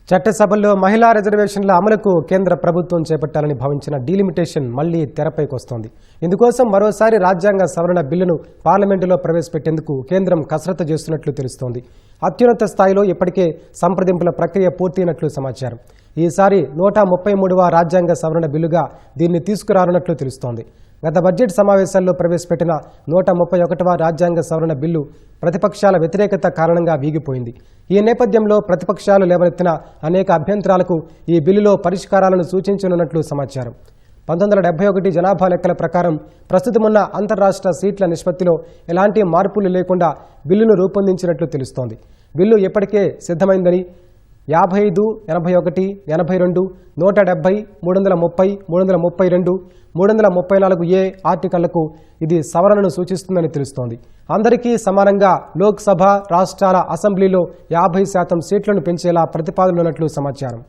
చట్టసభల్లో మహిళా రిజర్వేషన్ల అమలుకు కేంద్ర ప్రభుత్వం చేపట్టాలని భావించిన డీలిమిటేషన్ మళ్లీ తెరపైకి వస్తోంది. ఇందుకోసం మరోసారి రాజ్యాంగ సవరణ బిల్లును పార్లమెంటులో ప్రవేశపెట్టేందుకు కేంద్రం కసరత్తు చేస్తున్నట్లు తెలుస్తోంది. అత్యున్నత స్థాయిలో ఇప్పటికే సంప్రదింపుల ప్రక్రియ పూర్తయినట్లు సమాచారం. ఈసారి 133వ రాజ్యాంగ సవరణ బిల్లుగా దీన్ని తీసుకురానున్నట్లు తెలుస్తోంది. గత బడ్జెట్ సమావేశాల్లో ప్రవేశపెట్టిన 131వ రాజ్యాంగ సవరణ బిల్లు ప్రతిపక్షాల వ్యతిరేకత కారణంగా వీగిపోయింది. ఈ నేపథ్యంలో ప్రతిపక్షాలు లేవనెత్తిన అనేక అభ్యంతరాలకు ఈ బిల్లులో పరిష్కారాలను సూచించనున్నట్లు సమాచారం. 1971 జనాభా లెక్కల ప్రకారం ప్రస్తుతమున్న అంతర్రాష్ట్ర సీట్ల నిష్పత్తిలో ఎలాంటి మార్పులు లేకుండా బిల్లును రూపొందించినట్లు తెలుస్తోంది. బిల్లు ఇప్పటికే సిద్ధమైందని 55, 81, 82, 170, 330, 332, 334A ఆర్టికళ్లకు ఇది సవరణను సూచిస్తుందని తెలుస్తోంది. అందరికీ సమానంగా లోక్సభ, రాష్ట్రాల అసెంబ్లీలో 50% సీట్లను పెంచేలా ప్రతిపాదనలున్నట్లు సమాచారం.